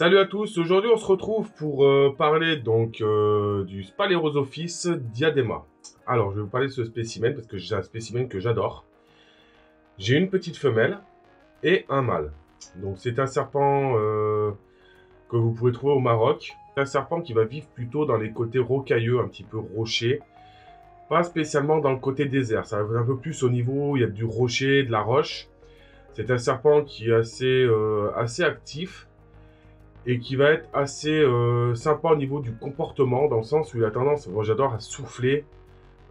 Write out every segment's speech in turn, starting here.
Salut à tous, aujourd'hui on se retrouve pour parler donc du Sphalerosopsis diadema. Alors je vais vous parler de ce spécimen parce que j'ai un spécimen que j'adore. J'ai une petite femelle et un mâle. Donc c'est un serpent que vous pouvez trouver au Maroc. C'est un serpent qui va vivre plutôt dans les côtés rocailleux, un petit peu rochers. Pas spécialement dans le côté désert, ça va un peu plus au niveau où il y a du rocher, de la roche. C'est un serpent qui est assez actif. Et qui va être assez sympa au niveau du comportement, dans le sens où il a tendance, moi j'adore, à souffler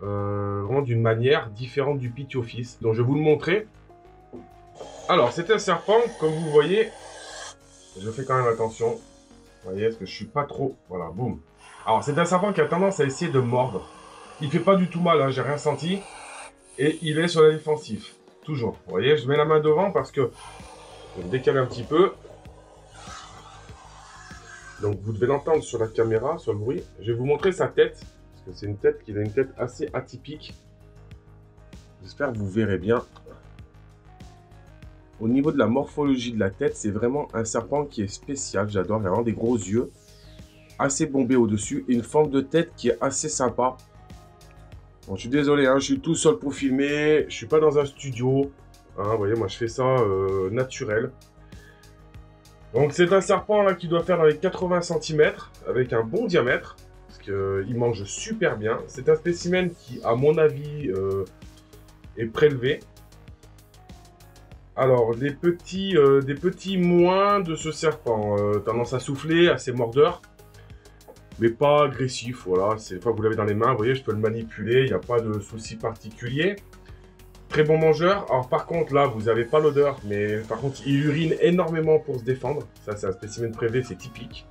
vraiment d'une manière différente du Pithiophyse. Donc je vais vous le montrer. Alors c'est un serpent, comme vous voyez, je fais quand même attention, vous voyez, parce que je suis pas trop, voilà, boum. Alors c'est un serpent qui a tendance à essayer de mordre. Il fait pas du tout mal, hein, j'ai rien senti, et il est sur la défensive, toujours. Vous voyez, je mets la main devant parce que, je vais me décaler un petit peu. Donc vous devez l'entendre sur la caméra, sur le bruit. Je vais vous montrer sa tête, parce que c'est une tête qui a une tête assez atypique. J'espère que vous verrez bien. Au niveau de la morphologie de la tête, c'est vraiment un serpent qui est spécial. J'adore, il a vraiment des gros yeux, assez bombés au-dessus, et une forme de tête qui est assez sympa. Bon, je suis désolé, hein, je suis tout seul pour filmer, je suis pas dans un studio. Hein, vous voyez, moi je fais ça naturel. Donc c'est un serpent là qui doit faire dans les 80 cm avec un bon diamètre parce qu'il mange super bien. C'est un spécimen qui, à mon avis, est prélevé. Alors des petits moins de ce serpent, tendance à souffler, assez mordeur, mais pas agressif. Voilà, c'est une fois que vous l'avez dans les mains, vous voyez, je peux le manipuler, il n'y a pas de souci particulier. Très bon mangeur. Alors par contre là vous n'avez pas l'odeur, mais par contre il urine énormément pour se défendre. Ça c'est un spécimen prélevé, c'est typique.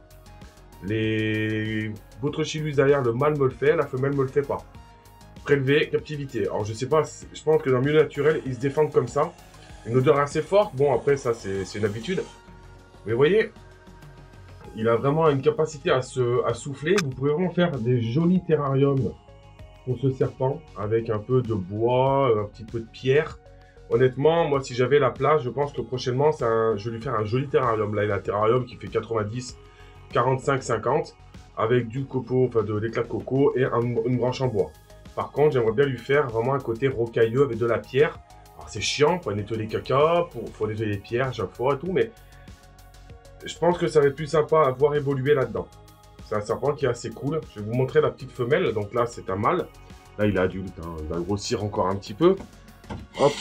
Les Botrochelys derrière, le mâle me le fait, la femelle me le fait pas. Prélevé, captivité. Alors je sais pas, je pense que dans le milieu naturel ils se défendent comme ça. Une odeur assez forte, bon après ça c'est une habitude. Mais vous voyez, il a vraiment une capacité à souffler. Vous pouvez vraiment faire des jolis terrariums pour ce serpent, avec un peu de bois, un petit peu de pierre. Honnêtement, moi, si j'avais la place, je pense que prochainement, je vais lui faire un joli terrarium. Là, il a un terrarium qui fait 90, 45, 50, avec du coco, enfin de l'éclat de coco et une branche en bois. Par contre, j'aimerais bien lui faire vraiment un côté rocailleux avec de la pierre. Alors, c'est chiant, il faut nettoyer les cacas, il faut nettoyer les pierres à chaque fois et tout, mais je pense que ça va être plus sympa à voir évoluer là-dedans. C'est un serpent qui est assez cool. Je vais vous montrer la petite femelle. Donc là, c'est un mâle. Là, il est adulte. Hein. Il va grossir encore un petit peu. Hop.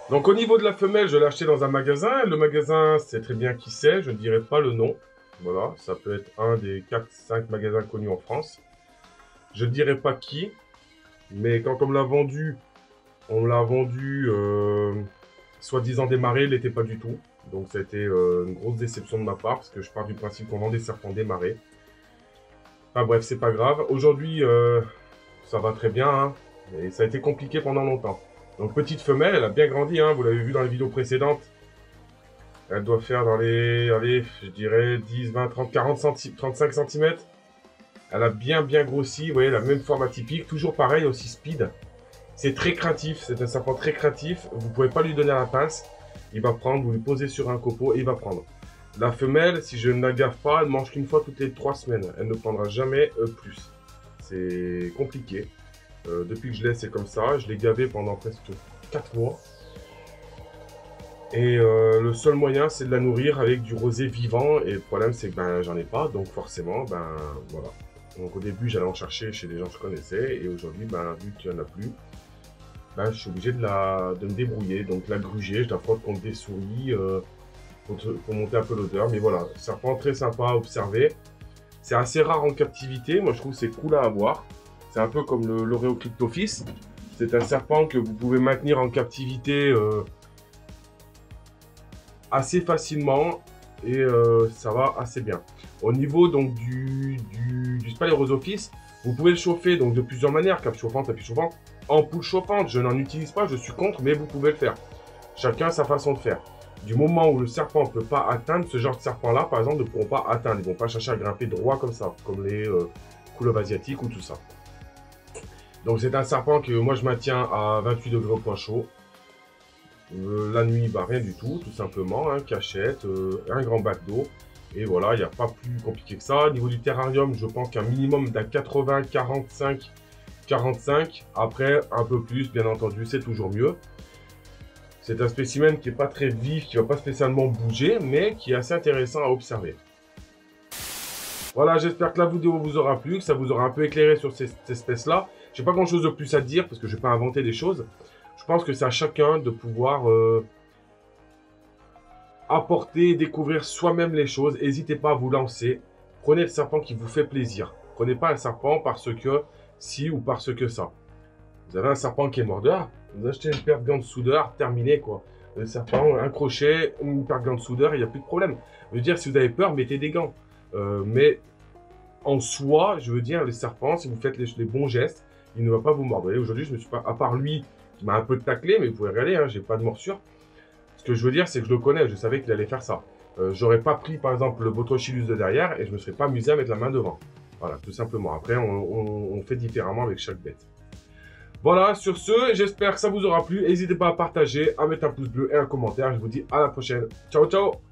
Donc au niveau de la femelle, je l'ai acheté dans un magasin. Le magasin, c'est très bien qui c'est. Je ne dirai pas le nom. Voilà. Ça peut être un des 4-5 magasins connus en France. Je ne dirai pas qui. Mais quand on me l'a vendu, soi-disant démarré. Il n'était pas du tout. Donc ça a été une grosse déception de ma part. Parce que je pars du principe qu'on vend des serpents démarrés. Enfin bref, c'est pas grave. Aujourd'hui, ça va très bien, hein, et ça a été compliqué pendant longtemps. Donc petite femelle, elle a bien grandi, hein, vous l'avez vu dans les vidéos précédentes. Elle doit faire dans les, allez, je dirais 10, 20, 30, 40 cm, 35 cm. Elle a bien grossi, vous voyez, la même forme atypique, toujours pareil, aussi speed. C'est très craintif, c'est un serpent très craintif, vous pouvez pas lui donner la pince. Il va prendre, vous lui posez sur un copeau et il va prendre. La femelle, si je ne la gaffe pas, elle mange qu'une fois toutes les 3 semaines. Elle ne prendra jamais plus. C'est compliqué. Depuis que je l'ai, c'est comme ça. Je l'ai gavé pendant presque 4 mois. Et le seul moyen, c'est de la nourrir avec du rosé vivant. Et le problème, c'est que ben, j'en ai pas. Donc forcément, ben voilà. Donc au début, j'allais en chercher chez des gens que je connaissais. Et aujourd'hui, ben, vu qu'il n'y en a plus, ben, je suis obligé de me débrouiller. Donc la gruger, je la frotte contre des souris. Pour monter un peu l'odeur, mais voilà, serpent très sympa à observer. C'est assez rare en captivité, moi je trouve que c'est cool à avoir. C'est un peu comme l'Oreoclyptophis. C'est un serpent que vous pouvez maintenir en captivité assez facilement et ça va assez bien. Au niveau donc du Sphalerosopsis, vous pouvez le chauffer donc de plusieurs manières, cape chauffante, tapis chauffant, ampoule chauffante. Je n'en utilise pas, je suis contre, mais vous pouvez le faire. Chacun sa façon de faire. Du moment où le serpent ne peut pas atteindre, ce genre de serpent-là, par exemple, ne pourront pas atteindre. Ils ne vont pas chercher à grimper droit comme ça, comme les couleuvres asiatiques ou tout ça. Donc c'est un serpent que moi je maintiens à 28 degrés au point chaud. La nuit, bah, rien du tout, tout simplement. Hein, cachette, un grand bac d'eau. Et voilà, il n'y a pas plus compliqué que ça. Au niveau du terrarium, je pense qu'un minimum d'un 80, 45, 45. Après, un peu plus, bien entendu, c'est toujours mieux. C'est un spécimen qui n'est pas très vif, qui ne va pas spécialement bouger, mais qui est assez intéressant à observer. Voilà, j'espère que la vidéo vous aura plu, que ça vous aura un peu éclairé sur cette espèce-là. Je n'ai pas grand-chose de plus à dire, parce que je ne vais pas inventer des choses. Je pense que c'est à chacun de pouvoir apporter, découvrir soi-même les choses. N'hésitez pas à vous lancer. Prenez le serpent qui vous fait plaisir. Prenez pas un serpent parce que si ou parce que ça. Vous avez un serpent qui est mordeur, vous achetez une paire de gants de soudeur, terminé quoi. Le serpent, un crochet, une paire de gants de soudeur, il n'y a plus de problème. Je veux dire, si vous avez peur, mettez des gants. Mais en soi, je veux dire, les serpents, si vous faites les bons gestes, il ne va pas vous mordre. Vous voyez, aujourd'hui, je me suis pas, à part lui, qui m'a un peu taclé, mais vous pouvez regarder, hein, j'ai pas de morsure. Ce que je veux dire, c'est que je le connais, je savais qu'il allait faire ça. J'aurais pas pris, par exemple, le Botrochelus de derrière et je me serais pas amusé à mettre la main devant. Voilà, tout simplement. Après, on fait différemment avec chaque bête. Voilà, sur ce, j'espère que ça vous aura plu. N'hésitez pas à partager, à mettre un pouce bleu et un commentaire. Je vous dis à la prochaine. Ciao, ciao!